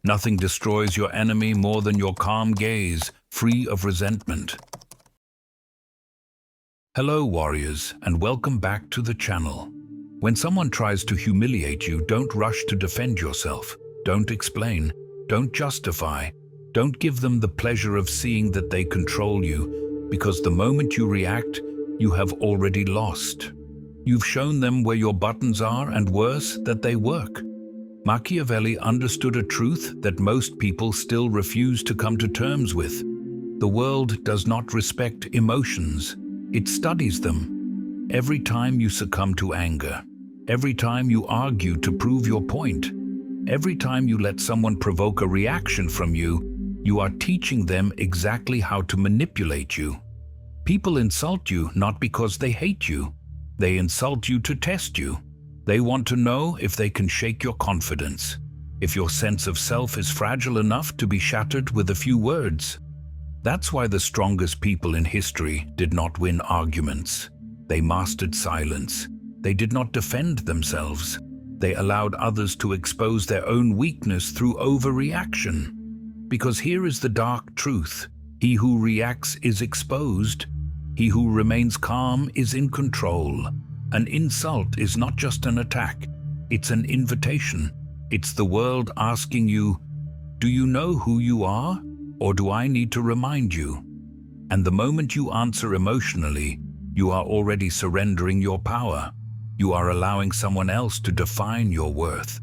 Nothing destroys your enemy more than your calm gaze, free of resentment. Hello, warriors, and welcome back to the channel. When someone tries to humiliate you, don't rush to defend yourself. Don't explain. Don't justify. Don't give them the pleasure of seeing that they control you, because the moment you react, you have already lost. You've shown them where your buttons are, and worse, that they work. Machiavelli understood a truth that most people still refuse to come to terms with. The world does not respect emotions. It studies them. Every time you succumb to anger, every time you argue to prove your point, every time you let someone provoke a reaction from you, you are teaching them exactly how to manipulate you. People insult you not because they hate you. They insult you to test you. They want to know if they can shake your confidence, if your sense of self is fragile enough to be shattered with a few words. That's why the strongest people in history did not win arguments. They mastered silence. They did not defend themselves. They allowed others to expose their own weakness through overreaction. Because here is the dark truth. He who reacts is exposed. He who remains calm is in control. An insult is not just an attack. It's an invitation. It's the world asking you, do you know who you are? Or do I need to remind you? And the moment you answer emotionally, you are already surrendering your power. You are allowing someone else to define your worth.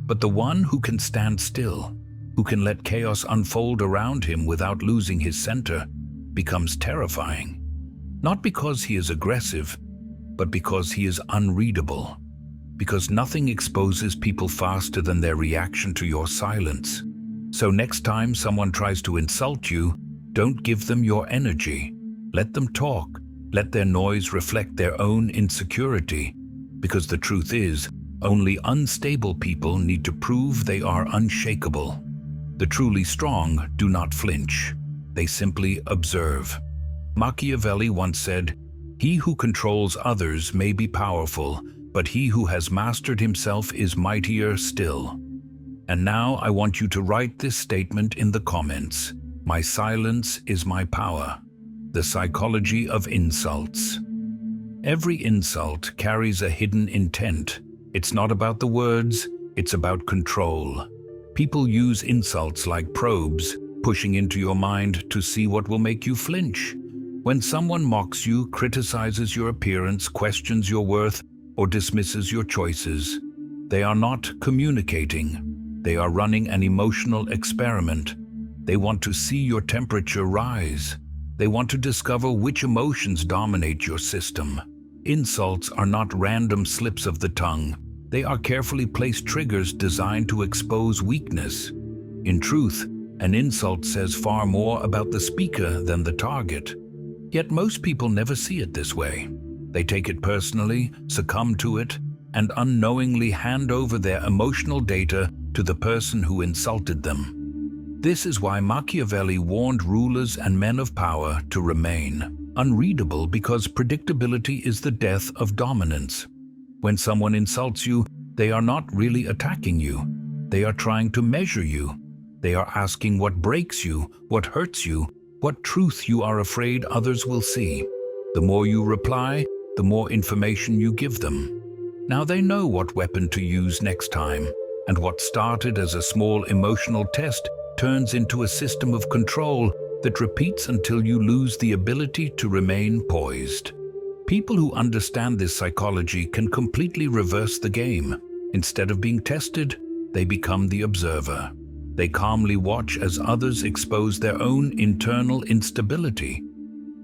But the one who can stand still, who can let chaos unfold around him without losing his center, becomes terrifying. Not because he is aggressive, but because he is unreadable. Because nothing exposes people faster than their reaction to your silence. So next time someone tries to insult you, don't give them your energy. Let them talk. Let their noise reflect their own insecurity. Because the truth is, only unstable people need to prove they are unshakable. The truly strong do not flinch. They simply observe. Machiavelli once said, "He who controls others may be powerful, but he who has mastered himself is mightier still." And now I want you to write this statement in the comments. My silence is my power. The psychology of insults. Every insult carries a hidden intent. It's not about the words, it's about control. People use insults like probes, pushing into your mind to see what will make you flinch. When someone mocks you, criticizes your appearance, questions your worth, or dismisses your choices, they are not communicating. They are running an emotional experiment. They want to see your temperature rise. They want to discover which emotions dominate your system. Insults are not random slips of the tongue. They are carefully placed triggers designed to expose weakness. In truth, an insult says far more about the speaker than the target. Yet most people never see it this way. They take it personally, succumb to it, and unknowingly hand over their emotional data to the person who insulted them. This is why Machiavelli warned rulers and men of power to remain unreadable, because predictability is the death of dominance. When someone insults you, they are not really attacking you. They are trying to measure you. They are asking what breaks you, what hurts you, what truth you are afraid others will see. The more you reply, the more information you give them. Now they know what weapon to use next time, and what started as a small emotional test turns into a system of control that repeats until you lose the ability to remain poised. People who understand this psychology can completely reverse the game. Instead of being tested, they become the observer. They calmly watch as others expose their own internal instability.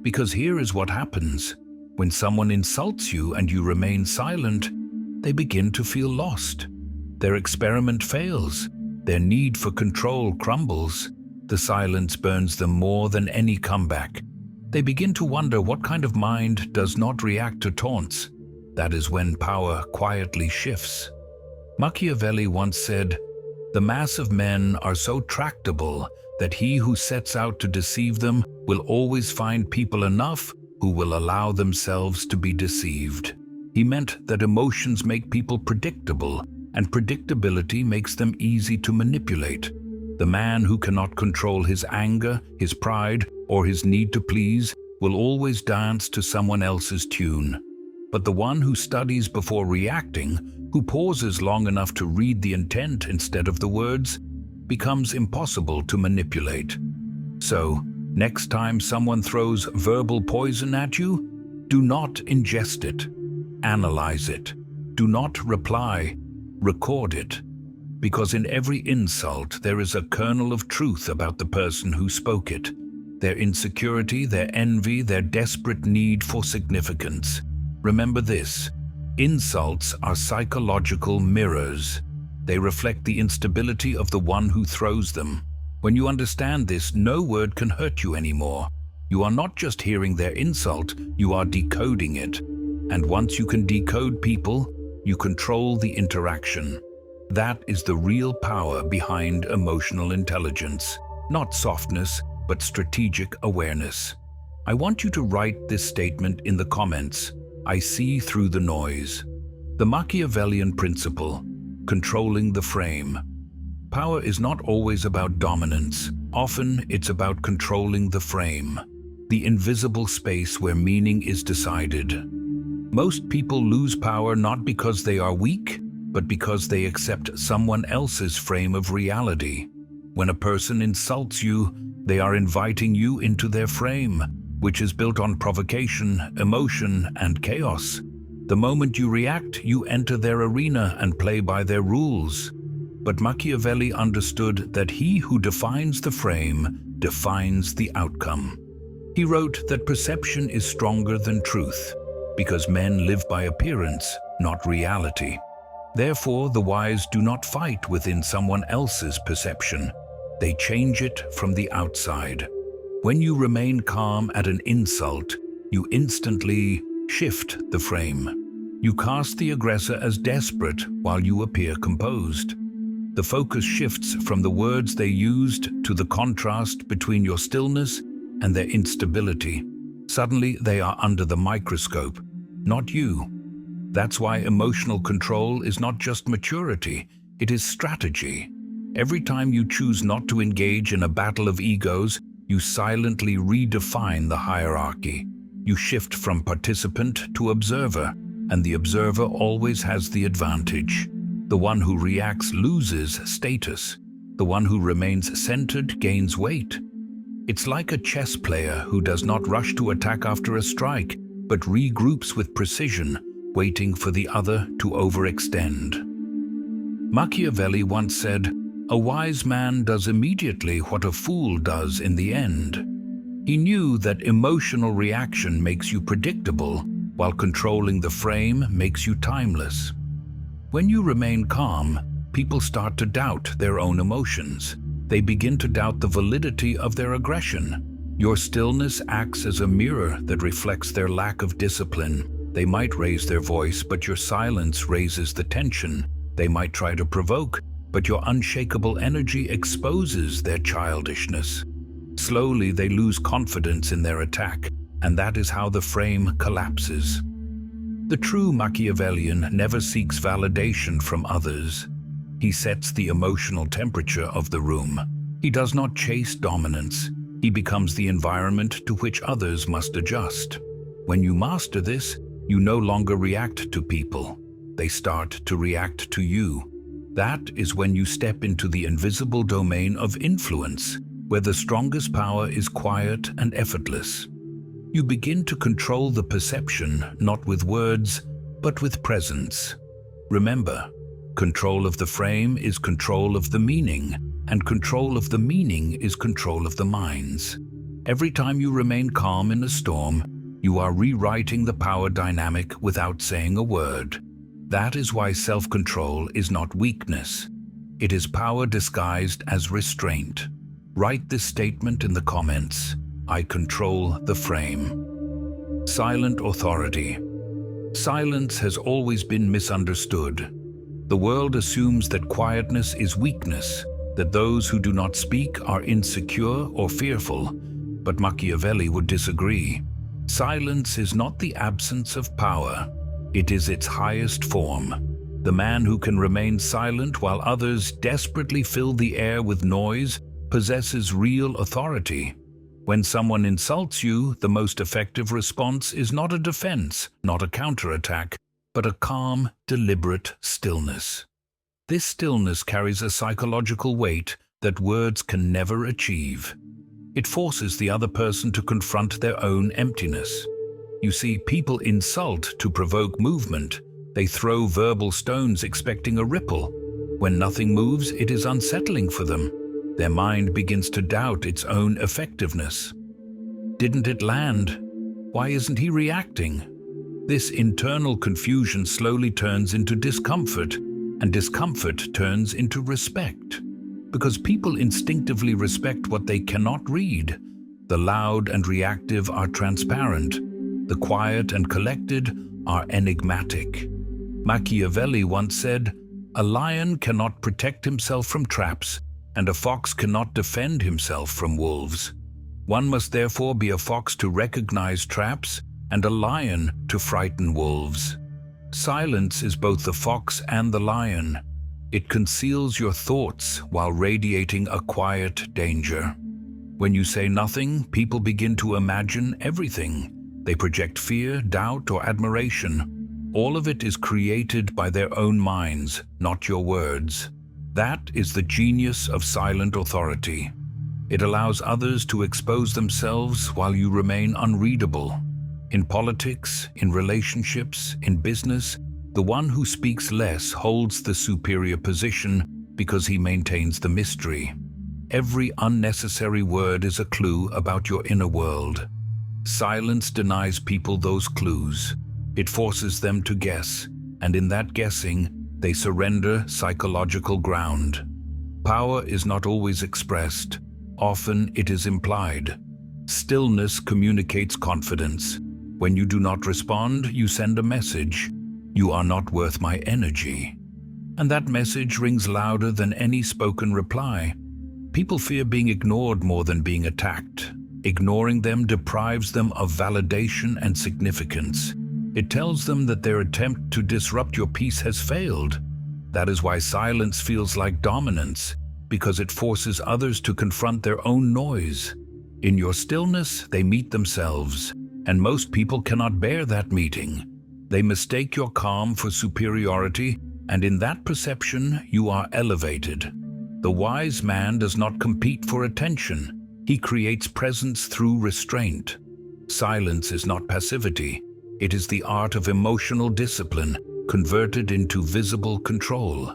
Because here is what happens. When someone insults you and you remain silent, they begin to feel lost. Their experiment fails. Their need for control crumbles. The silence burns them more than any comeback. They begin to wonder what kind of mind does not react to taunts. That is when power quietly shifts. Machiavelli once said, "The mass of men are so tractable that he who sets out to deceive them will always find people enough who will allow themselves to be deceived." He meant that emotions make people predictable, and predictability makes them easy to manipulate. The man who cannot control his anger, his pride, or his need to please will always dance to someone else's tune. But the one who studies before reacting, who pauses long enough to read the intent instead of the words, becomes impossible to manipulate. So, next time someone throws verbal poison at you, do not ingest it. Analyze it. Do not reply. Record it. Because in every insult there is a kernel of truth about the person who spoke it. Their insecurity, their envy, their desperate need for significance. Remember this: insults are psychological mirrors. They reflect the instability of the one who throws them. When you understand this, no word can hurt you anymore. You are not just hearing their insult, you are decoding it. And once you can decode people, you control the interaction. That is the real power behind emotional intelligence. Not softness, but strategic awareness. I want you to write this statement in the comments. I see through the noise. The Machiavellian principle, controlling the frame. Power is not always about dominance. Often it's about controlling the frame, the invisible space where meaning is decided. Most people lose power not because they are weak, but because they accept someone else's frame of reality. When a person insults you, they are inviting you into their frame, which is built on provocation, emotion, and chaos. The moment you react, you enter their arena and play by their rules. But Machiavelli understood that he who defines the frame defines the outcome. He wrote that perception is stronger than truth, because men live by appearance, not reality. Therefore, the wise do not fight within someone else's perception. They change it from the outside. When you remain calm at an insult, you instantly shift the frame. You cast the aggressor as desperate while you appear composed. The focus shifts from the words they used to the contrast between your stillness and their instability. Suddenly, they are under the microscope, not you. That's why emotional control is not just maturity, it is strategy. Every time you choose not to engage in a battle of egos, you silently redefine the hierarchy. You shift from participant to observer, and the observer always has the advantage. The one who reacts loses status. The one who remains centered gains weight. It's like a chess player who does not rush to attack after a strike, but regroups with precision, waiting for the other to overextend. Machiavelli once said, "A wise man does immediately what a fool does in the end." He knew that emotional reaction makes you predictable, while controlling the frame makes you timeless. When you remain calm, people start to doubt their own emotions. They begin to doubt the validity of their aggression. Your stillness acts as a mirror that reflects their lack of discipline. They might raise their voice, but your silence raises the tension. They might try to provoke, but your unshakable energy exposes their childishness. Slowly, they lose confidence in their attack, and that is how the frame collapses. The true Machiavellian never seeks validation from others. He sets the emotional temperature of the room. He does not chase dominance. He becomes the environment to which others must adjust. When you master this, you no longer react to people. They start to react to you. That is when you step into the invisible domain of influence, where the strongest power is quiet and effortless. You begin to control the perception, not with words, but with presence. Remember, control of the frame is control of the meaning, and control of the meaning is control of the minds. Every time you remain calm in a storm, you are rewriting the power dynamic without saying a word. That is why self-control is not weakness. It is power disguised as restraint. Write this statement in the comments. I control the frame. Silent authority. Silence has always been misunderstood. The world assumes that quietness is weakness, that those who do not speak are insecure or fearful, but Machiavelli would disagree. Silence is not the absence of power, it is its highest form. The man who can remain silent while others desperately fill the air with noise possesses real authority. When someone insults you, the most effective response is not a defense, not a counterattack, but a calm, deliberate stillness. This stillness carries a psychological weight that words can never achieve. It forces the other person to confront their own emptiness. You see, people insult to provoke movement. They throw verbal stones expecting a ripple. When nothing moves, it is unsettling for them. Their mind begins to doubt its own effectiveness. Didn't it land? Why isn't he reacting? This internal confusion slowly turns into discomfort, and discomfort turns into respect. Because people instinctively respect what they cannot read. The loud and reactive are transparent. The quiet and collected are enigmatic. Machiavelli once said, "A lion cannot protect himself from traps, and a fox cannot defend himself from wolves. One must therefore be a fox to recognize traps, and a lion to frighten wolves." Silence is both the fox and the lion. It conceals your thoughts while radiating a quiet danger. When you say nothing, people begin to imagine everything. They project fear, doubt, or admiration. All of it is created by their own minds, not your words. That is the genius of silent authority. It allows others to expose themselves while you remain unreadable. In politics, in relationships, in business, the one who speaks less holds the superior position because he maintains the mystery. Every unnecessary word is a clue about your inner world. Silence denies people those clues. It forces them to guess, and in that guessing, they surrender psychological ground. Power is not always expressed. Often it is implied. Stillness communicates confidence. When you do not respond, you send a message. You are not worth my energy. And that message rings louder than any spoken reply. People fear being ignored more than being attacked. Ignoring them deprives them of validation and significance. It tells them that their attempt to disrupt your peace has failed. That is why silence feels like dominance, because it forces others to confront their own noise. In your stillness, they meet themselves, and most people cannot bear that meeting. They mistake your calm for superiority, and in that perception, you are elevated. The wise man does not compete for attention. He creates presence through restraint. Silence is not passivity. It is the art of emotional discipline, converted into visible control.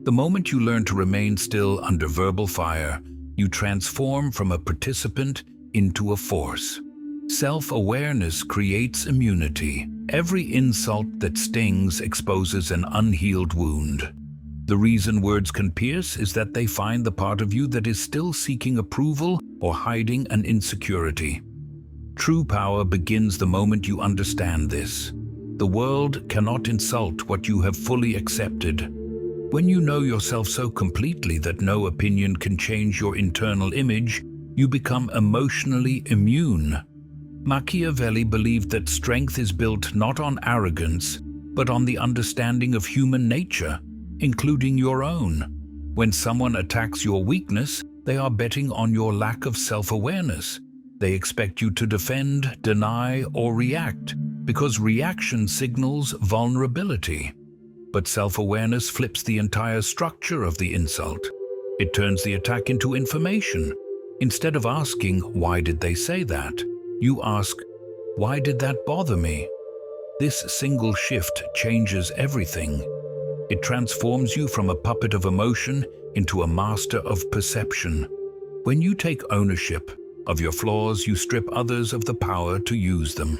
The moment you learn to remain still under verbal fire, you transform from a participant into a force. Self-awareness creates immunity. Every insult that stings exposes an unhealed wound. The reason words can pierce is that they find the part of you that is still seeking approval or hiding an insecurity. True power begins the moment you understand this. The world cannot insult what you have fully accepted. When you know yourself so completely that no opinion can change your internal image, you become emotionally immune. Machiavelli believed that strength is built not on arrogance, but on the understanding of human nature, including your own. When someone attacks your weakness, they are betting on your lack of self-awareness. They expect you to defend, deny, or react, because reaction signals vulnerability. But self-awareness flips the entire structure of the insult. It turns the attack into information. Instead of asking, "Why did they say that?" you ask, "Why did that bother me?" This single shift changes everything. It transforms you from a puppet of emotion into a master of perception. When you take ownership of your flaws, you strip others of the power to use them.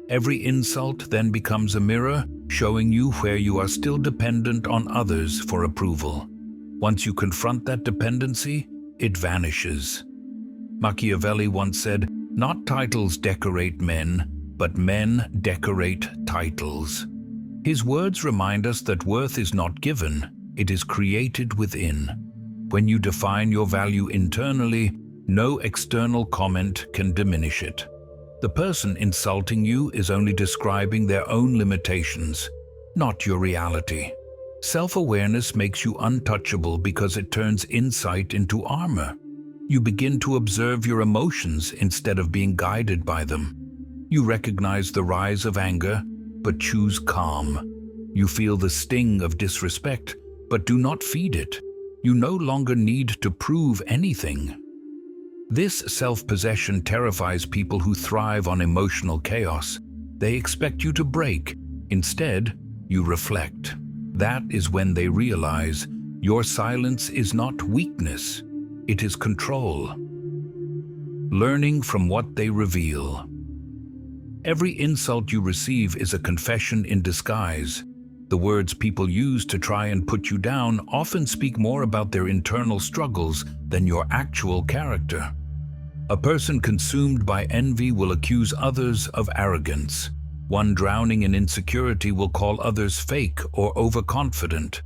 Every insult then becomes a mirror, showing you where you are still dependent on others for approval. Once you confront that dependency, it vanishes. Machiavelli once said, "Not titles decorate men, but men decorate titles." His words remind us that worth is not given, it is created within. When you define your value internally, no external comment can diminish it. The person insulting you is only describing their own limitations, not your reality. Self-awareness makes you untouchable because it turns insight into armor. You begin to observe your emotions instead of being guided by them. You recognize the rise of anger, but choose calm. You feel the sting of disrespect, but do not feed it. You no longer need to prove anything. This self-possession terrifies people who thrive on emotional chaos. They expect you to break. Instead, you reflect. That is when they realize your silence is not weakness, it is control. Learning from what they reveal. Every insult you receive is a confession in disguise. The words people use to try and put you down often speak more about their internal struggles than your actual character. A person consumed by envy will accuse others of arrogance. One drowning in insecurity will call others fake or overconfident.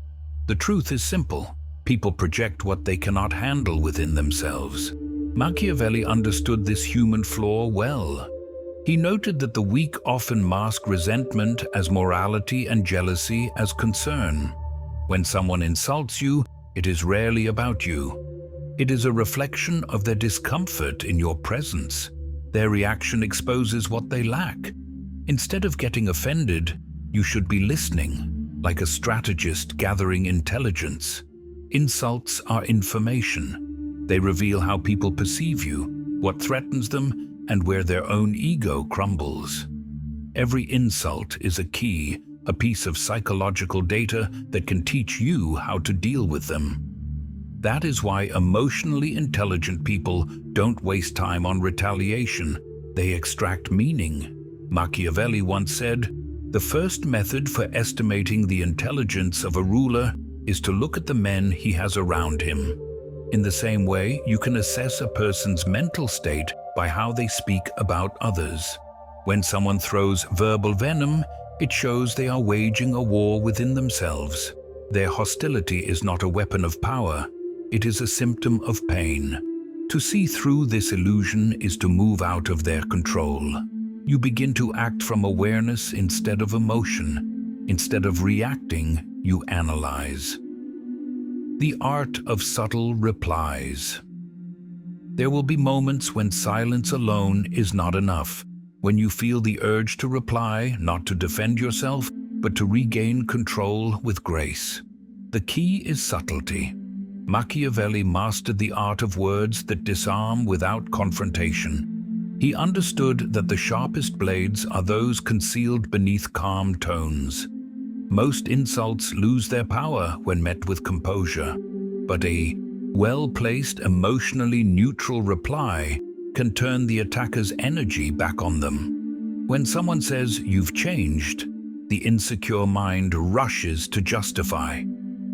The truth is simple. People project what they cannot handle within themselves. Machiavelli understood this human flaw well. He noted that the weak often mask resentment as morality and jealousy as concern. When someone insults you, it is rarely about you. It is a reflection of their discomfort in your presence. Their reaction exposes what they lack. Instead of getting offended, you should be listening, like a strategist gathering intelligence. Insults are information. They reveal how people perceive you, what threatens them, and where their own ego crumbles. Every insult is a key, a piece of psychological data that can teach you how to deal with them. That is why emotionally intelligent people don't waste time on retaliation. They extract meaning. Machiavelli once said, "The first method for estimating the intelligence of a ruler is to look at the men he has around him." In the same way, you can assess a person's mental state by how they speak about others. When someone throws verbal venom, it shows they are waging a war within themselves. Their hostility is not a weapon of power, it is a symptom of pain. To see through this illusion is to move out of their control. You begin to act from awareness instead of emotion. Instead of reacting, you analyze. The art of subtle replies. There will be moments when silence alone is not enough, when you feel the urge to reply, not to defend yourself, but to regain control with grace. The key is subtlety. Machiavelli mastered the art of words that disarm without confrontation. He understood that the sharpest blades are those concealed beneath calm tones. Most insults lose their power when met with composure, but a well-placed, emotionally neutral reply can turn the attacker's energy back on them. When someone says, "You've changed," the insecure mind rushes to justify,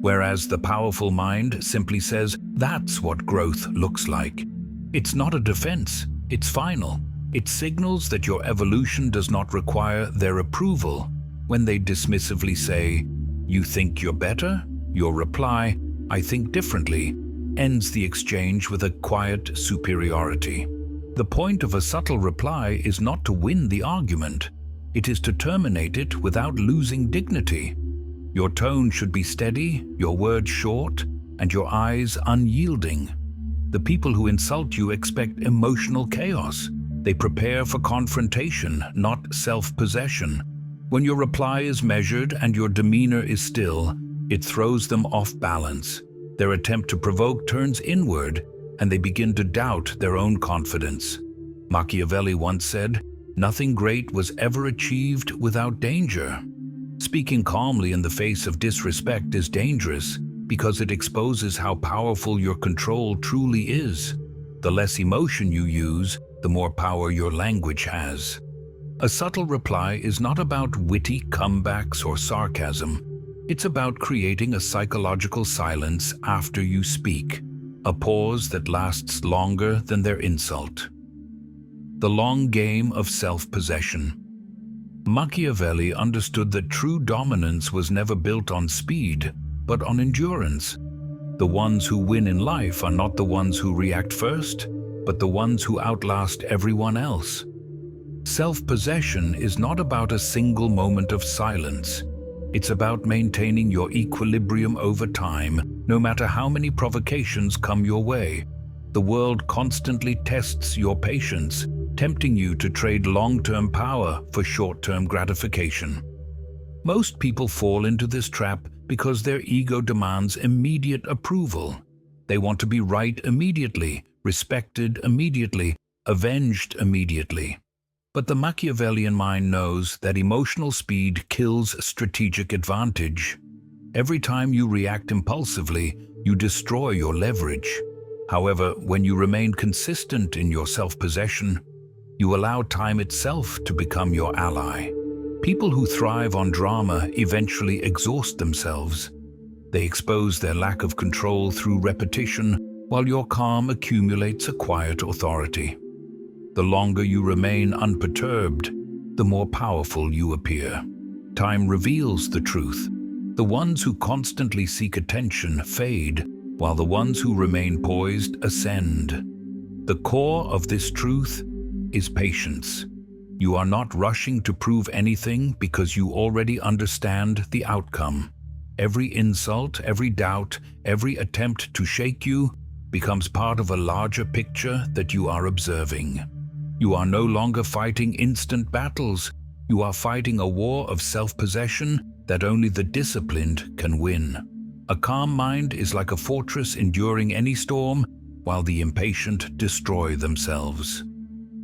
whereas the powerful mind simply says, "That's what growth looks like." It's not a defense, it's final. It signals that your evolution does not require their approval. When they dismissively say, "You think you're better?" your reply, "I think differently," ends the exchange with a quiet superiority. The point of a subtle reply is not to win the argument. It is to terminate it without losing dignity. Your tone should be steady, your words short, and your eyes unyielding. The people who insult you expect emotional chaos. They prepare for confrontation, not self-possession. When your reply is measured and your demeanor is still, it throws them off balance. Their attempt to provoke turns inward, and they begin to doubt their own confidence. Machiavelli once said, "Nothing great was ever achieved without danger." Speaking calmly in the face of disrespect is dangerous because it exposes how powerful your control truly is. The less emotion you use, the more power your language has. A subtle reply is not about witty comebacks or sarcasm. It's about creating a psychological silence after you speak, a pause that lasts longer than their insult. The long game of self-possession. Machiavelli understood that true dominance was never built on speed, but on endurance. The ones who win in life are not the ones who react first, but the ones who outlast everyone else. Self-possession is not about a single moment of silence. It's about maintaining your equilibrium over time, no matter how many provocations come your way. The world constantly tests your patience, tempting you to trade long-term power for short-term gratification. Most people fall into this trap because their ego demands immediate approval. They want to be right immediately, respected immediately, avenged immediately. But the Machiavellian mind knows that emotional speed kills strategic advantage. Every time you react impulsively, you destroy your leverage. However, when you remain consistent in your self-possession, you allow time itself to become your ally. People who thrive on drama eventually exhaust themselves. They expose their lack of control through repetition, while your calm accumulates a quiet authority. The longer you remain unperturbed, the more powerful you appear. Time reveals the truth. The ones who constantly seek attention fade, while the ones who remain poised ascend. The core of this truth is patience. You are not rushing to prove anything because you already understand the outcome. Every insult, every doubt, every attempt to shake you becomes part of a larger picture that you are observing. You are no longer fighting instant battles. You are fighting a war of self-possession that only the disciplined can win. A calm mind is like a fortress enduring any storm, while the impatient destroy themselves.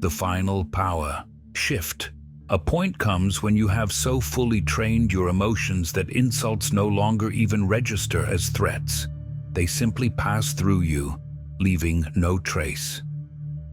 The final power shift. A point comes when you have so fully trained your emotions that insults no longer even register as threats. They simply pass through you, leaving no trace.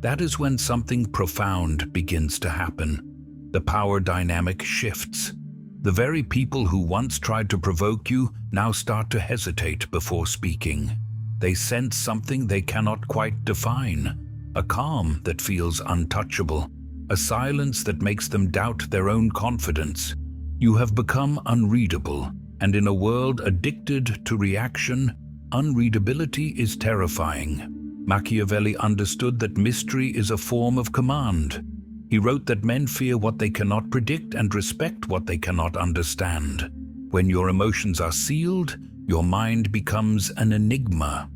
That is when something profound begins to happen. The power dynamic shifts. The very people who once tried to provoke you now start to hesitate before speaking. They sense something they cannot quite define, a calm that feels untouchable, a silence that makes them doubt their own confidence. You have become unreadable, and in a world addicted to reaction, unreadability is terrifying. Machiavelli understood that mystery is a form of command. He wrote that men fear what they cannot predict and respect what they cannot understand. When your emotions are sealed, your mind becomes an enigma.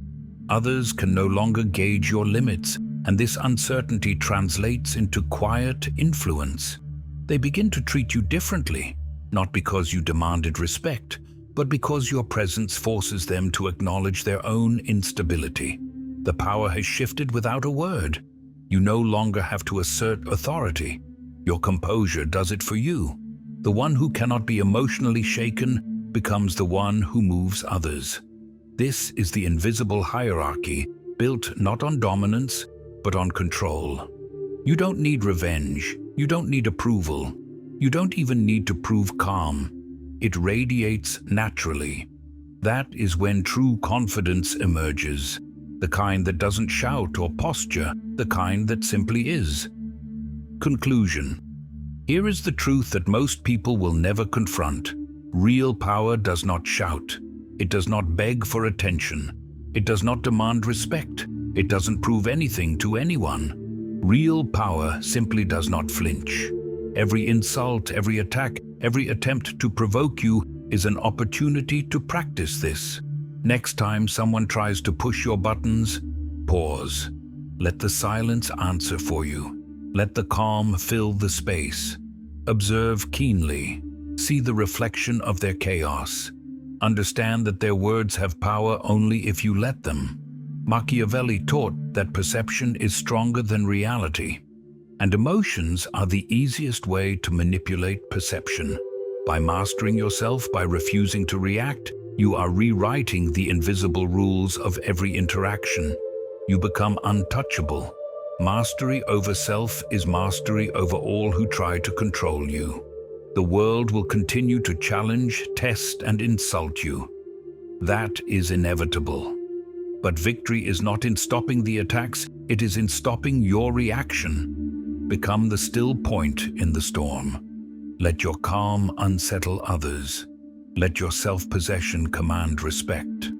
Others can no longer gauge your limits, and this uncertainty translates into quiet influence. They begin to treat you differently, not because you demanded respect, but because your presence forces them to acknowledge their own instability. The power has shifted without a word. You no longer have to assert authority. Your composure does it for you. The one who cannot be emotionally shaken becomes the one who moves others. This is the invisible hierarchy, built not on dominance, but on control. You don't need revenge. You don't need approval. You don't even need to prove calm. It radiates naturally. That is when true confidence emerges. The kind that doesn't shout or posture, the kind that simply is. Conclusion. Here is the truth that most people will never confront. Real power does not shout. It does not beg for attention. It does not demand respect. It doesn't prove anything to anyone. Real power simply does not flinch. Every insult, every attack, every attempt to provoke you is an opportunity to practice this. Next time someone tries to push your buttons, pause. Let the silence answer for you. Let the calm fill the space. Observe keenly. See the reflection of their chaos. Understand that their words have power only if you let them. Machiavelli taught that perception is stronger than reality, and emotions are the easiest way to manipulate perception. By mastering yourself, by refusing to react, you are rewriting the invisible rules of every interaction. You become untouchable. Mastery over self is mastery over all who try to control you. The world will continue to challenge, test, and insult you. That is inevitable. But victory is not in stopping the attacks, it is in stopping your reaction. Become the still point in the storm. Let your calm unsettle others. Let your self-possession command respect.